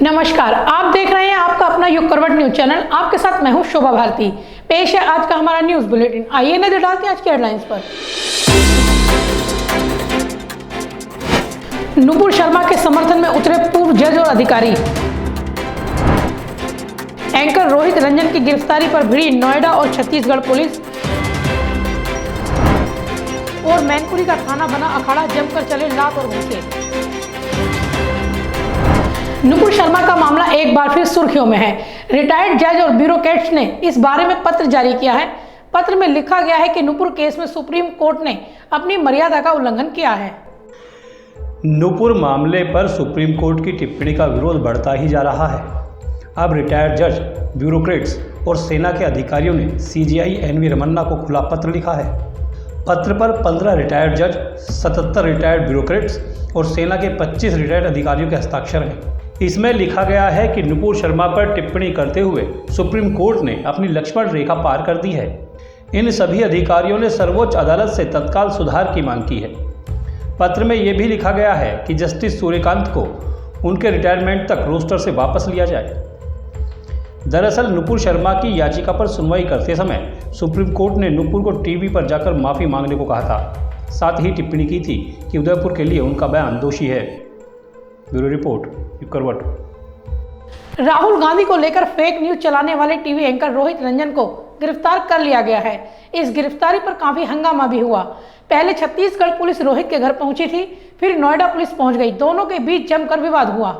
नमस्कार, आप देख रहे हैं आपका अपना युग करवट न्यूज चैनल। आपके साथ मैं हूं शोभा भारती। पेश है आज का हमारा न्यूज बुलेटिन। आइए नजर डालते हैं आज की हेडलाइंस पर। नुपुर शर्मा के समर्थन में उतरे पूर्व जज और अधिकारी। एंकर रोहित रंजन की गिरफ्तारी पर भिड़ी नोएडा और छत्तीसगढ़ पुलिस। और मैनपुरी का थाना बना अखाड़ा, जमकर चले लात और घूंसे। नुपुर शर्मा का मामला एक बार फिर सुर्खियों में है। रिटायर्ड जज और ब्यूरोक्रेट्स ने इस बारे में पत्र जारी किया है। पत्र में लिखा गया है कि नुपुर केस में सुप्रीम कोर्ट ने अपनी मर्यादा का उल्लंघन किया है। नुपुर मामले पर सुप्रीम कोर्ट की टिप्पणी का विरोध बढ़ता ही जा रहा है। अब रिटायर्ड जज, ब्यूरोक्रेट्स और सेना के अधिकारियों ने सीजीआई एनवी रमन्ना को खुला पत्र लिखा है। पत्र पर 15 रिटायर्ड जज, 77 रिटायर्ड ब्यूरोक्रेट्स और सेना के 25 रिटायर्ड अधिकारियों के हस्ताक्षर हैं। इसमें लिखा गया है कि नुपुर शर्मा पर टिप्पणी करते हुए सुप्रीम कोर्ट ने अपनी लक्ष्मण रेखा पार कर दी है। इन सभी अधिकारियों ने सर्वोच्च अदालत से तत्काल सुधार की मांग की है। पत्र में यह भी लिखा गया है कि जस्टिस सूर्यकांत को उनके रिटायरमेंट तक रोस्टर से वापस लिया जाए। दरअसल नुपुर शर्मा की याचिका पर सुनवाई करते समय सुप्रीम कोर्ट ने नुपुर को टीवी पर जाकर माफ़ी मांगने को कहा था। साथ ही टिप्पणी की थी कि उदयपुर के लिए उनका बयान दोषी है। ब्यूरो रिपोर्ट, युग करवट। राहुल गांधी को लेकर फेक न्यूज चलाने वाले टीवी एंकर रोहित रंजन को गिरफ्तार कर लिया गया है। इस गिरफ्तारी पर काफी हंगामा भी हुआ। पहले छत्तीसगढ़ पुलिस रोहित के घर पहुंची थी, फिर नोएडा पुलिस पहुंच गई। दोनों के बीच जमकर विवाद हुआ।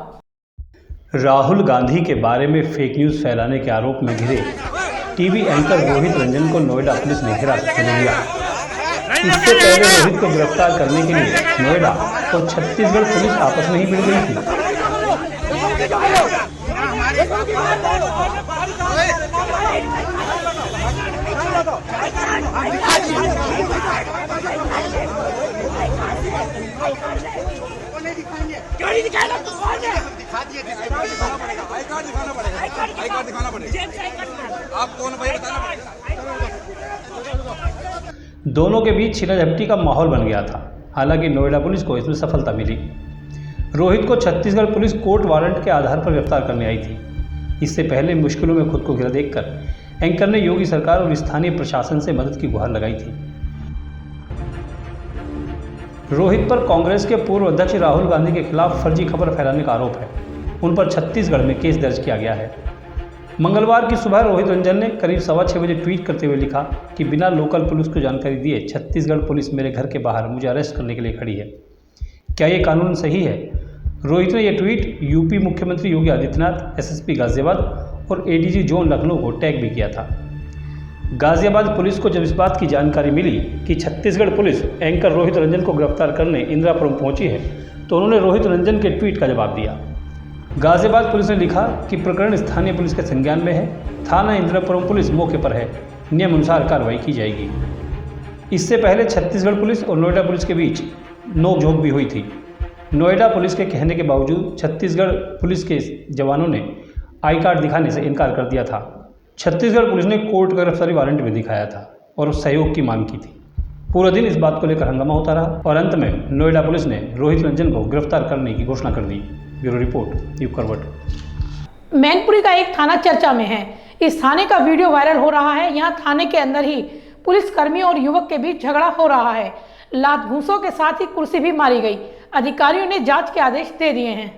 राहुल गांधी के बारे में फेक न्यूज फैलाने के आरोप में घिरे टीवी एंकर रोहित रंजन को नोएडा पुलिस ने हिरासत में लिया। इससे पहले रोहित को गिरफ्तार करने के लिए नोएडा और छत्तीसगढ़ पुलिस आपस में ही भिड़ गई थी। दोनों के बीच छीना झपटी का माहौल बन गया था। हालांकि नोएडा पुलिस को इसमें सफलता मिली। रोहित को छत्तीसगढ़ पुलिस कोर्ट वारंट के आधार पर गिरफ्तार करने आई थी। इससे पहले मुश्किलों में खुद को घिरा देखकर एंकर ने योगी सरकार और स्थानीय प्रशासन से मदद की गुहार लगाई थी। रोहित पर कांग्रेस के पूर्व अध्यक्ष राहुल गांधी के खिलाफ फर्जी खबर फैलाने का आरोप है। उन पर छत्तीसगढ़ में केस दर्ज किया गया है। मंगलवार की सुबह रोहित रंजन ने करीब 6:15 बजे ट्वीट करते हुए लिखा कि बिना लोकल पुलिस को जानकारी दिए छत्तीसगढ़ पुलिस मेरे घर के बाहर मुझे अरेस्ट करने के लिए खड़ी है। क्या ये कानून सही है? रोहित ने यह ट्वीट यूपी मुख्यमंत्री योगी आदित्यनाथ, एसएसपी गाजियाबाद और एडीजी जोन लखनऊ को टैग भी किया था। गाजियाबाद पुलिस को जब इस बात की जानकारी मिली कि छत्तीसगढ़ पुलिस एंकर रोहित रंजन को गिरफ्तार करने इंदिरापुरम पहुंची है, तो उन्होंने रोहित रंजन के ट्वीट का जवाब दिया। गाजियाबाद पुलिस ने लिखा कि प्रकरण स्थानीय पुलिस के संज्ञान में है। थाना इंदिरापुरम पुलिस मौके पर है। नियम अनुसार कार्रवाई की जाएगी। इससे पहले छत्तीसगढ़ पुलिस और नोएडा पुलिस के बीच नोकझोंक भी हुई थी। नोएडा पुलिस के कहने के बावजूद छत्तीसगढ़ पुलिस के जवानों ने आई कार्ड दिखाने से इनकार कर दिया था। छत्तीसगढ़ पुलिस ने कोर्ट का गिरफ्तारी वारंट भी दिखाया था और सहयोग की मांग की थी। पूरा दिन इस बात को लेकर हंगामा होता रहा और अंत में नोएडा पुलिस ने रोहित रंजन को गिरफ्तार करने की घोषणा कर दी। ब्यूरो रिपोर्ट, युग करवट। मैनपुरी का एक थाना चर्चा में है। इस थाने का वीडियो वायरल हो रहा है। यहाँ थाने के अंदर ही पुलिसकर्मी और युवक के बीच झगड़ा हो रहा है। लात घूंसों के साथ ही कुर्सी भी मारी गई। अधिकारियों ने जांच के आदेश दे दिए हैं।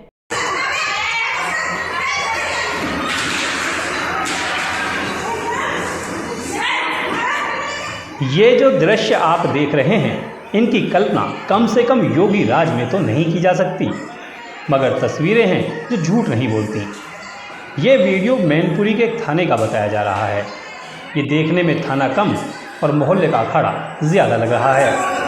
ये जो दृश्य आप देख रहे हैं, इनकी कल्पना कम से कम योगी राज में तो नहीं की जा सकती, मगर तस्वीरें हैं जो झूठ नहीं बोलती। ये वीडियो मैनपुरी के एक थाने का बताया जा रहा है। ये देखने में थाना कम और मोहल्ले का अखाड़ा ज़्यादा लग रहा है।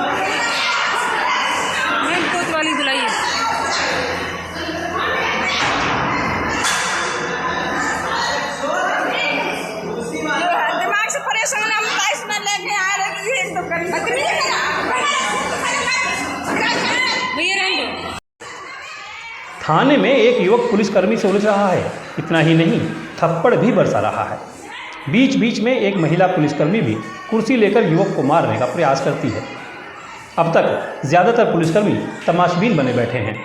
थाने में एक युवक पुलिसकर्मी से उलझ रहा है। इतना ही नहीं, थप्पड़ भी बरसा रहा है। बीच बीच में एक महिला पुलिसकर्मी भी कुर्सी लेकर युवक को मारने का प्रयास करती है। अब तक ज़्यादातर पुलिसकर्मी तमाशबीन बने बैठे हैं।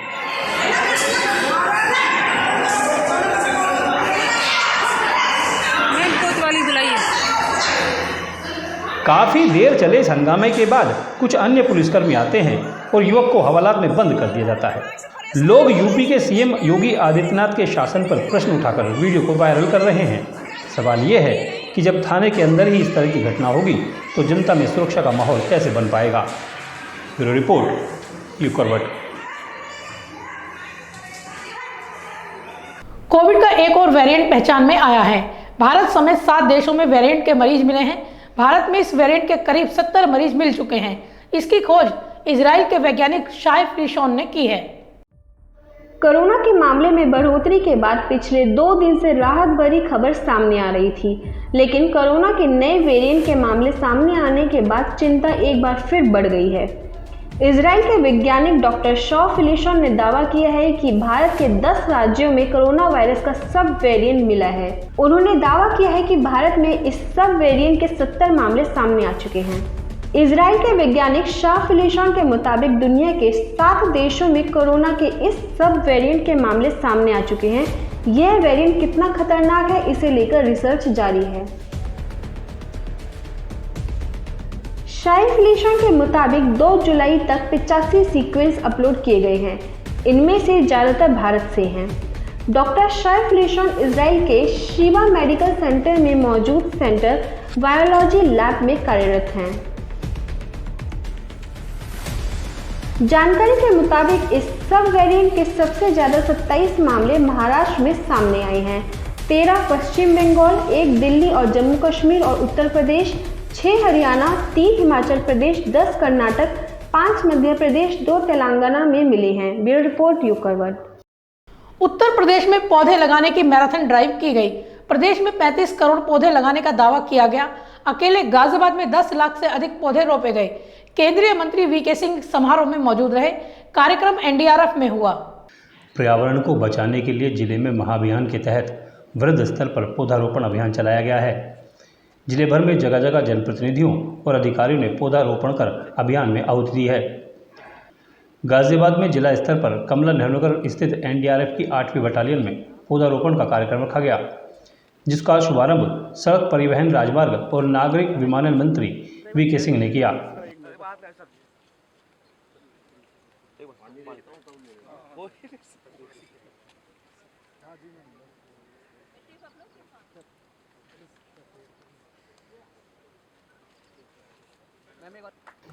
काफ़ी देर चले इस हंगामे के बाद कुछ अन्य पुलिसकर्मी आते हैं और युवक को हवालात में बंद कर दिया जाता है। लोग यूपी के सीएम योगी आदित्यनाथ के शासन पर प्रश्न उठाकर वीडियो को वायरल कर रहे हैं। सवाल ये है कि जब थाने के अंदर ही इस तरह की घटना होगी तो जनता में सुरक्षा का माहौल कैसे बन पाएगा। ब्यूरो रिपोर्ट, यू करवट। कोविड का एक और वेरिएंट पहचान में आया है। भारत समेत 7 देशों में वेरिएंट के मरीज मिले हैं। भारत में इस वेरिएंट के करीब 70 मरीज मिल चुके हैं। इसकी खोज इजराइल के वैज्ञानिक शाइफ लिशॉन ने की है। कोरोना के मामले में बढ़ोतरी के बाद पिछले 2 दिन से राहत भरी खबर सामने आ रही थी, लेकिन कोरोना के नए वेरिएंट के मामले सामने आने के बाद चिंता एक बार फिर बढ़ गई है। इजराइल के वैज्ञानिक डॉक्टर शाइफ लिशॉन ने दावा किया है कि भारत के 10 राज्यों में कोरोना वायरस का सब वेरिएंट मिला है। उन्होंने दावा किया है कि भारत में इस सब वेरिएंट के 70 मामले सामने आ चुके हैं। इजराइल के वैज्ञानिक शाइफ लिशॉन के मुताबिक दुनिया के 7 देशों में कोरोना के इस सब वेरिएंट के मामले सामने आ चुके हैं। यह वेरिएंट कितना खतरनाक है, इसे लेकर रिसर्च जारी है। शाइफ लिशॉन के मुताबिक 2 जुलाई तक 85 सीक्वेंस अपलोड किए गए हैं। इनमें से ज़्यादातर भारत से हैं। डॉक्टर शाइफ लिशॉन इजराइल के शिवा मेडिकल सेंटर में मौजूद सेंटर वायरोलॉजी लैब में कार्यरत हैं। जानकारी के मुताबिक इस सब वेरिएंट के सबसे ज़्यादा 27 मामले महाराष्ट्र में सामने आए हैं, 13 पश्चिम बंगाल, 1 दिल्ली और जम्मू कश्मीर और उत्तर प्रदेश, 6 हरियाणा, 3 हिमाचल प्रदेश, 10 कर्नाटक, 5 मध्य प्रदेश, 2 तेलंगाना में मिले हैं। ब्यूरो रिपोर्ट, यू करवट। उत्तर प्रदेश में पौधे लगाने की मैराथन ड्राइव की गई। प्रदेश में 35 करोड़ पौधे लगाने का दावा किया गया। अकेले गाजियाबाद में 10 लाख से अधिक पौधे रोपे गए। केंद्रीय मंत्री वीके सिंह समारोह में मौजूद रहे। कार्यक्रम एनडीआरएफ में हुआ। पर्यावरण को बचाने के लिए जिले में महाअभियान के तहत वृहद स्तर पर पौधारोपण अभियान चलाया गया है। जिले भर में जगह जगह जनप्रतिनिधियों और अधिकारियों ने पौधारोपण कर अभियान में आहुति दी है। गाजियाबाद में जिला स्तर पर कमला नेहरू नगर स्थित एनडीआरएफ की 8वीं बटालियन में पौधारोपण का कार्यक्रम रखा गया, जिसका शुभारंभ सड़क परिवहन, राजमार्ग और नागरिक विमानन मंत्री वीके सिंह ने किया।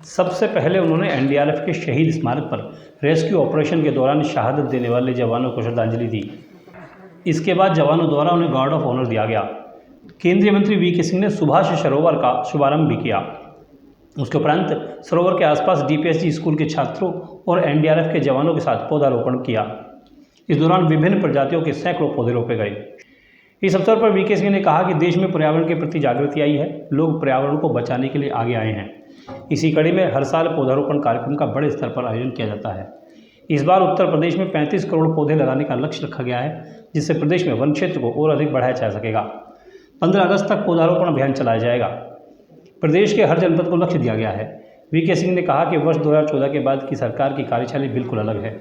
सबसे पहले उन्होंने एनडीआरएफ के शहीद स्मारक पर रेस्क्यू ऑपरेशन के दौरान शहादत देने वाले जवानों को श्रद्धांजलि दी। इसके बाद जवानों द्वारा उन्हें गार्ड ऑफ ऑनर दिया गया। केंद्रीय मंत्री वीके सिंह ने सुभाष सरोवर का शुभारंभ भी किया। उसके उपरांत सरोवर के आसपास डीपीएससी स्कूल के छात्रों और एनडीआरएफ के जवानों के साथ पौधारोपण किया। इस दौरान विभिन्न प्रजातियों के सैकड़ों पौधे रोपे गए। इस अवसर पर वीके सिंह ने कहा कि देश में पर्यावरण के प्रति जागृति आई है। लोग पर्यावरण को बचाने के लिए आगे आए हैं। इसी कड़ी में हर साल पौधारोपण कार्यक्रम का बड़े स्तर पर आयोजन किया जाता है। इस बार उत्तर प्रदेश में 35 करोड़ पौधे लगाने का लक्ष्य रखा गया है, जिससे प्रदेश में वन क्षेत्र को और अधिक बढ़ाया जा सकेगा। 15 अगस्त तक पौधारोपण अभियान चलाया जाएगा। प्रदेश के हर जनपद को लक्ष्य दिया गया है। वीके सिंह ने कहा कि वर्ष 2014 के बाद की सरकार की कार्यशैली बिल्कुल अलग है।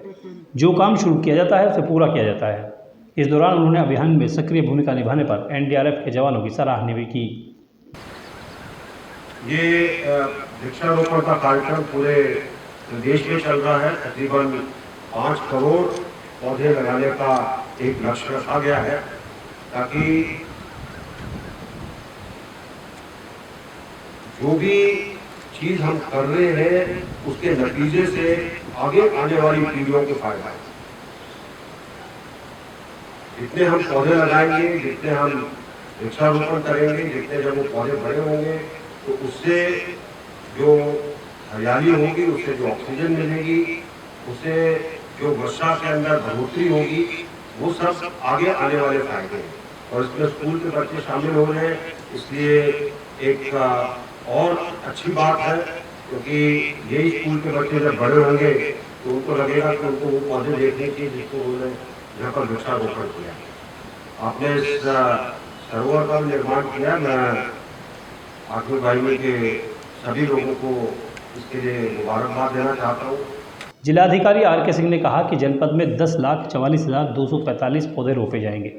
जो काम शुरू किया जाता है उसे पूरा किया जाता है। इस दौरान उन्होंने अभियान में सक्रिय भूमिका निभाने पर एनडीआरएफ के जवानों की सराहना भी की। ये वृक्षारोपण का कार्यक्रम पूरे देश में चल रहा है। तकरीबन 5 करोड़ पौधे लगाने का एक लक्ष्य रखा गया है, ताकि जो भी चीज हम कर रहे हैं उसके नतीजे से आगे आने वाली पीढ़ियों को फायदा है। जितने हम पौधे लगाएंगे, जितने हम वृक्षारोपण करेंगे, जितने जब वो पौधे बड़े होंगे तो उससे जो हरियाली होगी, उससे जो ऑक्सीजन मिलेगी, उससे जो वर्षा के अंदर बढ़ोतरी होगी, वो सब आगे आने वाले फायदे हैं। और इसमें स्कूल के बच्चे शामिल हो रहे हैं, इसलिए एक और अच्छी बात है, क्योंकि यही स्कूल के बच्चे जब बड़े होंगे तो उनको लगेगा कि उनको वो पौधे देखने की जिसको उन्होंने यहाँ पर वृक्षारोपण किया। आपने इस सरोवर का निर्माण किया। मैं आठवीं बारहवीं के सभी लोगों को इसके लिए मुबारकबाद देना चाहता हूँ। जिलाधिकारी आर के सिंह ने कहा कि जनपद में 10,44,245 पौधे रोपे जाएंगे।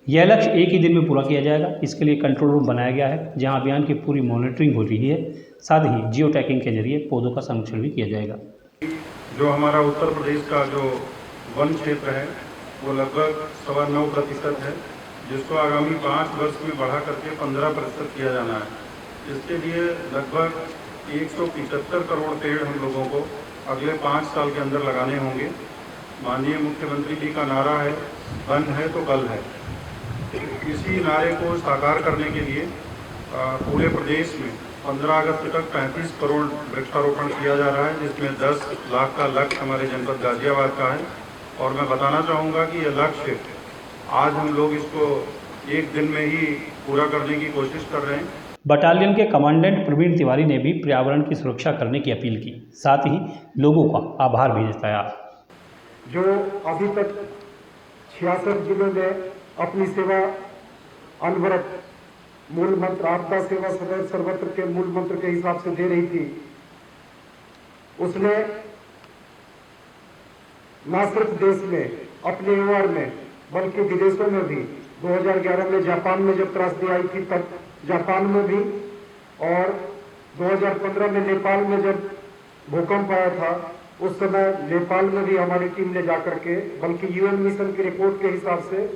यह लक्ष्य एक ही दिन में पूरा किया जाएगा। इसके लिए कंट्रोल रूम बनाया गया है, जहां अभियान की पूरी मॉनिटरिंग हो रही है। साथ ही जियो टैगिंग के जरिए पौधों का संरक्षण भी किया जाएगा। जो हमारा उत्तर प्रदेश का जो वन क्षेत्र है वो लगभग 9.25% है, जिसको आगामी 5 वर्ष में बढ़ा करके 15% किया जाना है। इसके लिए लगभग 175 करोड़ पेड़ हम लोगों को अगले 5 साल के अंदर लगाने होंगे। माननीय मुख्यमंत्री जी का नारा है, वन है तो कल है। इसी नारे को साकार करने के लिए पूरे प्रदेश में 15 अगस्त तक 35 करोड़ वृक्षारोपण किया जा रहा है, जिसमें 10 लाख का लक्ष्य हमारे जनपद गाजियाबाद का है। और मैं बताना चाहूँगा कि यह लक्ष्य आज हम लोग इसको एक दिन में ही पूरा करने की कोशिश कर रहे हैं। बटालियन के कमांडेंट प्रवीण तिवारी ने भी पर्यावरण की सुरक्षा करने की अपील की। साथ ही लोगों का आभार भी जताया। जो अभी तक 66 जिलों में अपनी सेवा अनवरत मूल मंत्र आपदा सेवा सदैव सर्वत्र के मूल मंत्र के हिसाब से दे रही थी, उसने न सिर्फ देश में अपने व्यवहार में बल्कि विदेशों में भी 2011 में जापान में जब त्रासदी आई थी तब जापान में भी, और 2015 में नेपाल में जब भूकंप आया था उस समय नेपाल में भी हमारी टीम ने जाकर के, बल्कि यूएन मिशन की रिपोर्ट के हिसाब से।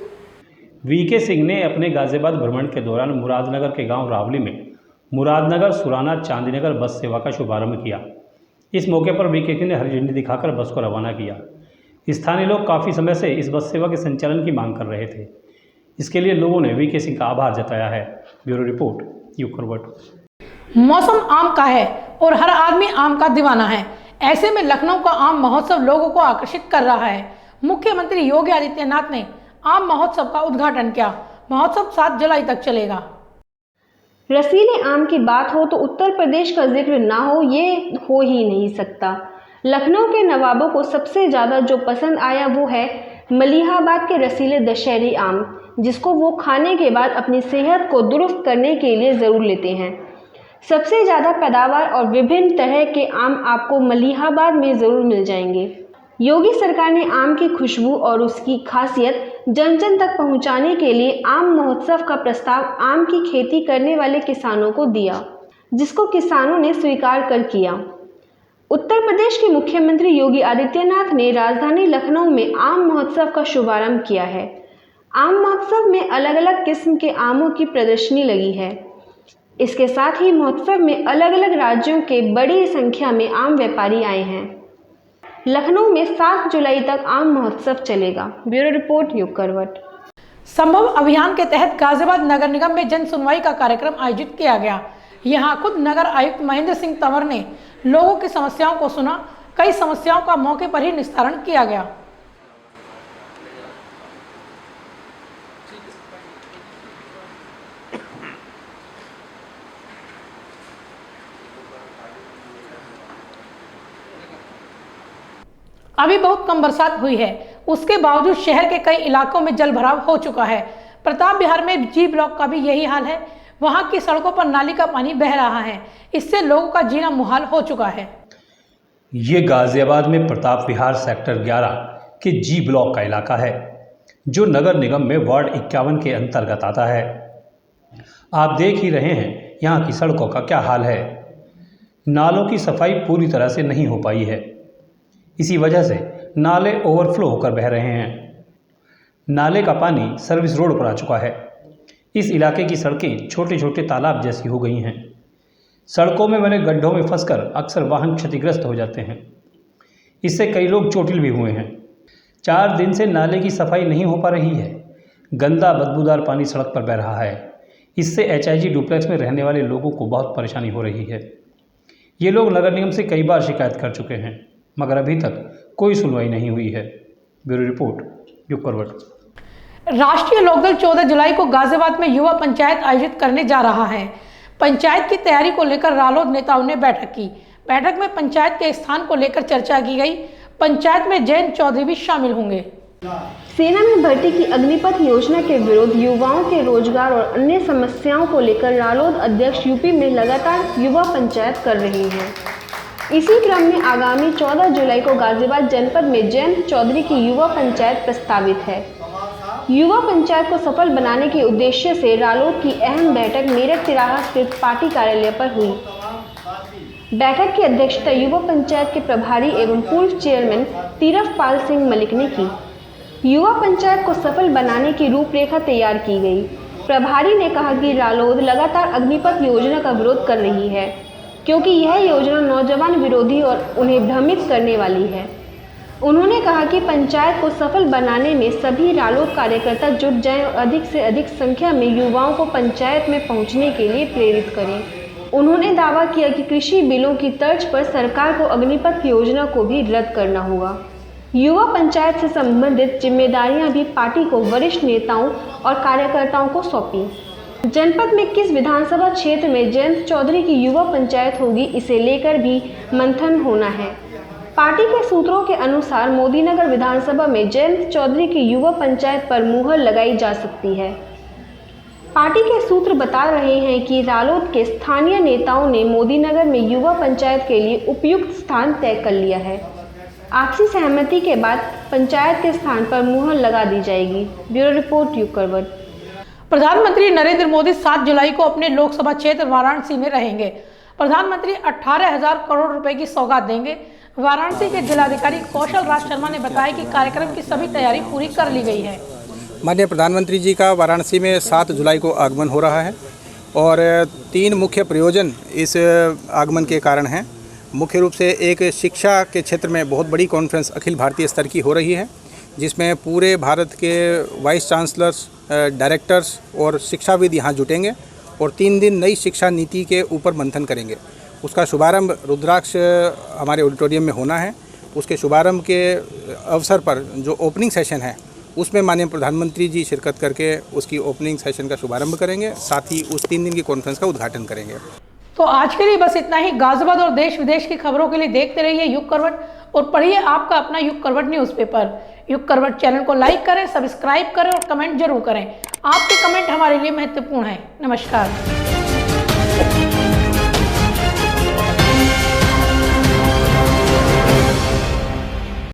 वीके सिंह ने अपने गाजियाबाद भ्रमण के दौरान मुरादनगर के गांव रावली में मुरादनगर सुराना चांदीनगर बस सेवा का शुभारंभ किया। इस मौके पर वीके सिंह ने हरी झंडी दिखाकर बस को रवाना किया। स्थानीय लोग काफ़ी समय से इस बस सेवा के संचालन की मांग कर रहे थे। इसके लिए लोगों ने वीके सिंह का आभार जताया है। ब्यूरो रिपोर्ट, युग करवट। मौसम आम का है और हर आदमी आम का दीवाना है। ऐसे में लखनऊ का आम महोत्सव लोगों को आकर्षित कर रहा है। मुख्यमंत्री योगी आदित्यनाथ ने आम महोत्सव का उद्घाटन किया। महोत्सव 7 जुलाई तक चलेगा। रसीले आम की बात हो तो उत्तर प्रदेश का जिक्र ना हो ये हो ही नहीं सकता। लखनऊ के नवाबों को सबसे ज़्यादा जो पसंद आया वो है मलिहाबाद के रसीले दशहरी आम, जिसको वो खाने के बाद अपनी सेहत को दुरुस्त करने के लिए ज़रूर लेते हैं। सबसे ज़्यादा पैदावार और विभिन्न तरह के आम आपको मलिहाबाद में ज़रूर मिल जाएंगे। योगी सरकार ने आम की खुशबू और उसकी खासियत जन जन तक पहुंचाने के लिए आम महोत्सव का प्रस्ताव आम की खेती करने वाले किसानों को दिया, जिसको किसानों ने स्वीकार कर किया। उत्तर प्रदेश के मुख्यमंत्री योगी आदित्यनाथ ने राजधानी लखनऊ में आम महोत्सव का शुभारंभ किया है। आम महोत्सव में अलग अलग किस्म के आमों की प्रदर्शनी लगी है। इसके साथ ही महोत्सव में अलग अलग राज्यों के बड़ी संख्या में आम व्यापारी आए हैं। लखनऊ में 7 जुलाई तक आम महोत्सव चलेगा। ब्यूरो रिपोर्ट, युग करवट। संभव अभियान के तहत गाजियाबाद नगर निगम में जन सुनवाई का कार्यक्रम आयोजित किया गया। यहां खुद नगर आयुक्त महेंद्र सिंह तंवर ने लोगों की समस्याओं को सुना। कई समस्याओं का मौके पर ही निस्तारण किया गया। अभी बहुत कम बरसात हुई है, उसके बावजूद शहर के कई इलाकों में जल भराव हो चुका है। प्रताप विहार में जी ब्लॉक का भी यही हाल है। वहां की सड़कों पर नाली का पानी बह रहा है। इससे लोगों का जीना मुहाल हो चुका है। ये गाजियाबाद में प्रताप विहार सेक्टर 11 के जी ब्लॉक का इलाका है, जो नगर निगम में वार्ड 51 के अंतर्गत आता है। आप देख ही रहे हैं यहाँ की सड़कों का क्या हाल है। नालों की सफाई पूरी तरह से नहीं हो पाई है। इसी वजह से नाले ओवरफ्लो होकर बह रहे हैं। नाले का पानी सर्विस रोड पर आ चुका है। इस इलाके की सड़कें छोटे छोटे तालाब जैसी हो गई हैं। सड़कों में बने गड्ढों में फंसकर अक्सर वाहन क्षतिग्रस्त हो जाते हैं। इससे कई लोग चोटिल भी हुए हैं। 4 दिन से नाले की सफाई नहीं हो पा रही है। गंदा बदबूदार पानी सड़क पर बह रहा है। इससे HIG डुप्लेक्स में रहने वाले लोगों को बहुत परेशानी हो रही है। ये लोग नगर निगम से कई बार शिकायत कर चुके हैं, मगर अभी तक कोई सुनवाई नहीं हुई है। ब्यूरो रिपोर्ट, युग करवट। राष्ट्रीय लोकदल 14 जुलाई को गाजियाबाद में युवा पंचायत आयोजित करने जा रहा है। पंचायत की तैयारी को लेकर रालोद नेताओं ने बैठक की। बैठक में पंचायत के स्थान को लेकर चर्चा की गई। पंचायत में जयंत चौधरी भी शामिल होंगे। सेना में भर्ती की अग्निपथ योजना के विरुद्ध युवाओं के रोजगार और अन्य समस्याओं को लेकर रालोद अध्यक्ष यूपी में लगातार युवा पंचायत कर रही है। इसी क्रम में आगामी 14 जुलाई को गाजियाबाद जनपद में जयंत चौधरी की युवा पंचायत प्रस्तावित है। युवा पंचायत को सफल बनाने के उद्देश्य से रालोद की अहम बैठक मेरठ तिराहा स्थित पार्टी कार्यालय पर हुई। बैठक की अध्यक्षता युवा पंचायत के प्रभारी एवं पूर्व चेयरमैन तीरथपाल सिंह मलिक ने की। युवा पंचायत को सफल बनाने की रूपरेखा तैयार की गई। प्रभारी ने कहा कि रालोद लगातार अग्निपथ योजना का विरोध कर रही है, क्योंकि यह योजना नौजवान विरोधी और उन्हें भ्रमित करने वाली है। उन्होंने कहा कि पंचायत को सफल बनाने में सभी रालोद कार्यकर्ता जुट जाएं और अधिक से अधिक संख्या में युवाओं को पंचायत में पहुंचने के लिए प्रेरित करें। उन्होंने दावा किया कि कृषि बिलों की तर्ज पर सरकार को अग्निपथ योजना को भी रद्द करना होगा। युवा पंचायत से संबंधित जिम्मेदारियां भी पार्टी को वरिष्ठ नेताओं और कार्यकर्ताओं को सौंपी। जनपद में किस विधानसभा क्षेत्र में जयंत चौधरी की युवा पंचायत होगी, इसे लेकर भी मंथन होना है। पार्टी के सूत्रों के अनुसार मोदीनगर विधानसभा में जयंत चौधरी की युवा पंचायत पर मुहर लगाई जा सकती है। पार्टी के सूत्र बता रहे हैं कि रालोद के स्थानीय नेताओं ने मोदीनगर में युवा पंचायत के लिए उपयुक्त स्थान तय कर लिया है। आपसी सहमति के बाद पंचायत के स्थान पर मुहर लगा दी जाएगी। ब्यूरो रिपोर्ट, युग करवट। प्रधानमंत्री नरेंद्र मोदी 7 जुलाई को अपने लोकसभा क्षेत्र वाराणसी में रहेंगे। प्रधानमंत्री 18,000 करोड़ रुपए की सौगात देंगे। वाराणसी के जिलाधिकारी कौशल राज शर्मा ने बताया कि कार्यक्रम की सभी तैयारी पूरी कर ली गई है। माननीय प्रधानमंत्री जी का वाराणसी में 7 जुलाई को आगमन हो रहा है और 3 मुख्य प्रयोजन इस आगमन के कारण हैं। मुख्य रूप से एक शिक्षा के क्षेत्र में बहुत बड़ी कॉन्फ्रेंस अखिल भारतीय स्तर की हो रही है, जिसमें पूरे भारत के वाइस चांसलर्स, डायरेक्टर्स और शिक्षाविद यहाँ जुटेंगे और 3 दिन नई शिक्षा नीति के ऊपर मंथन करेंगे। उसका शुभारंभ रुद्राक्ष हमारे ऑडिटोरियम में होना है। उसके शुभारंभ के अवसर पर जो ओपनिंग सेशन है उसमें माननीय प्रधानमंत्री जी शिरकत करके उसकी ओपनिंग सेशन का शुभारंभ करेंगे, साथ ही उस 3 दिन की कॉन्फ्रेंस का उद्घाटन करेंगे। तो आज के लिए बस इतना ही। गाजियाबाद और देश विदेश की खबरों के लिए देखते रहिए युग करवट और पढ़िए आपका अपना युग करवट न्यूज़पेपर। युग करवट चैनल को लाइक करें, सब्सक्राइब करें और कमेंट जरूर करें। आपके कमेंट हमारे लिए महत्वपूर्ण है। नमस्कार।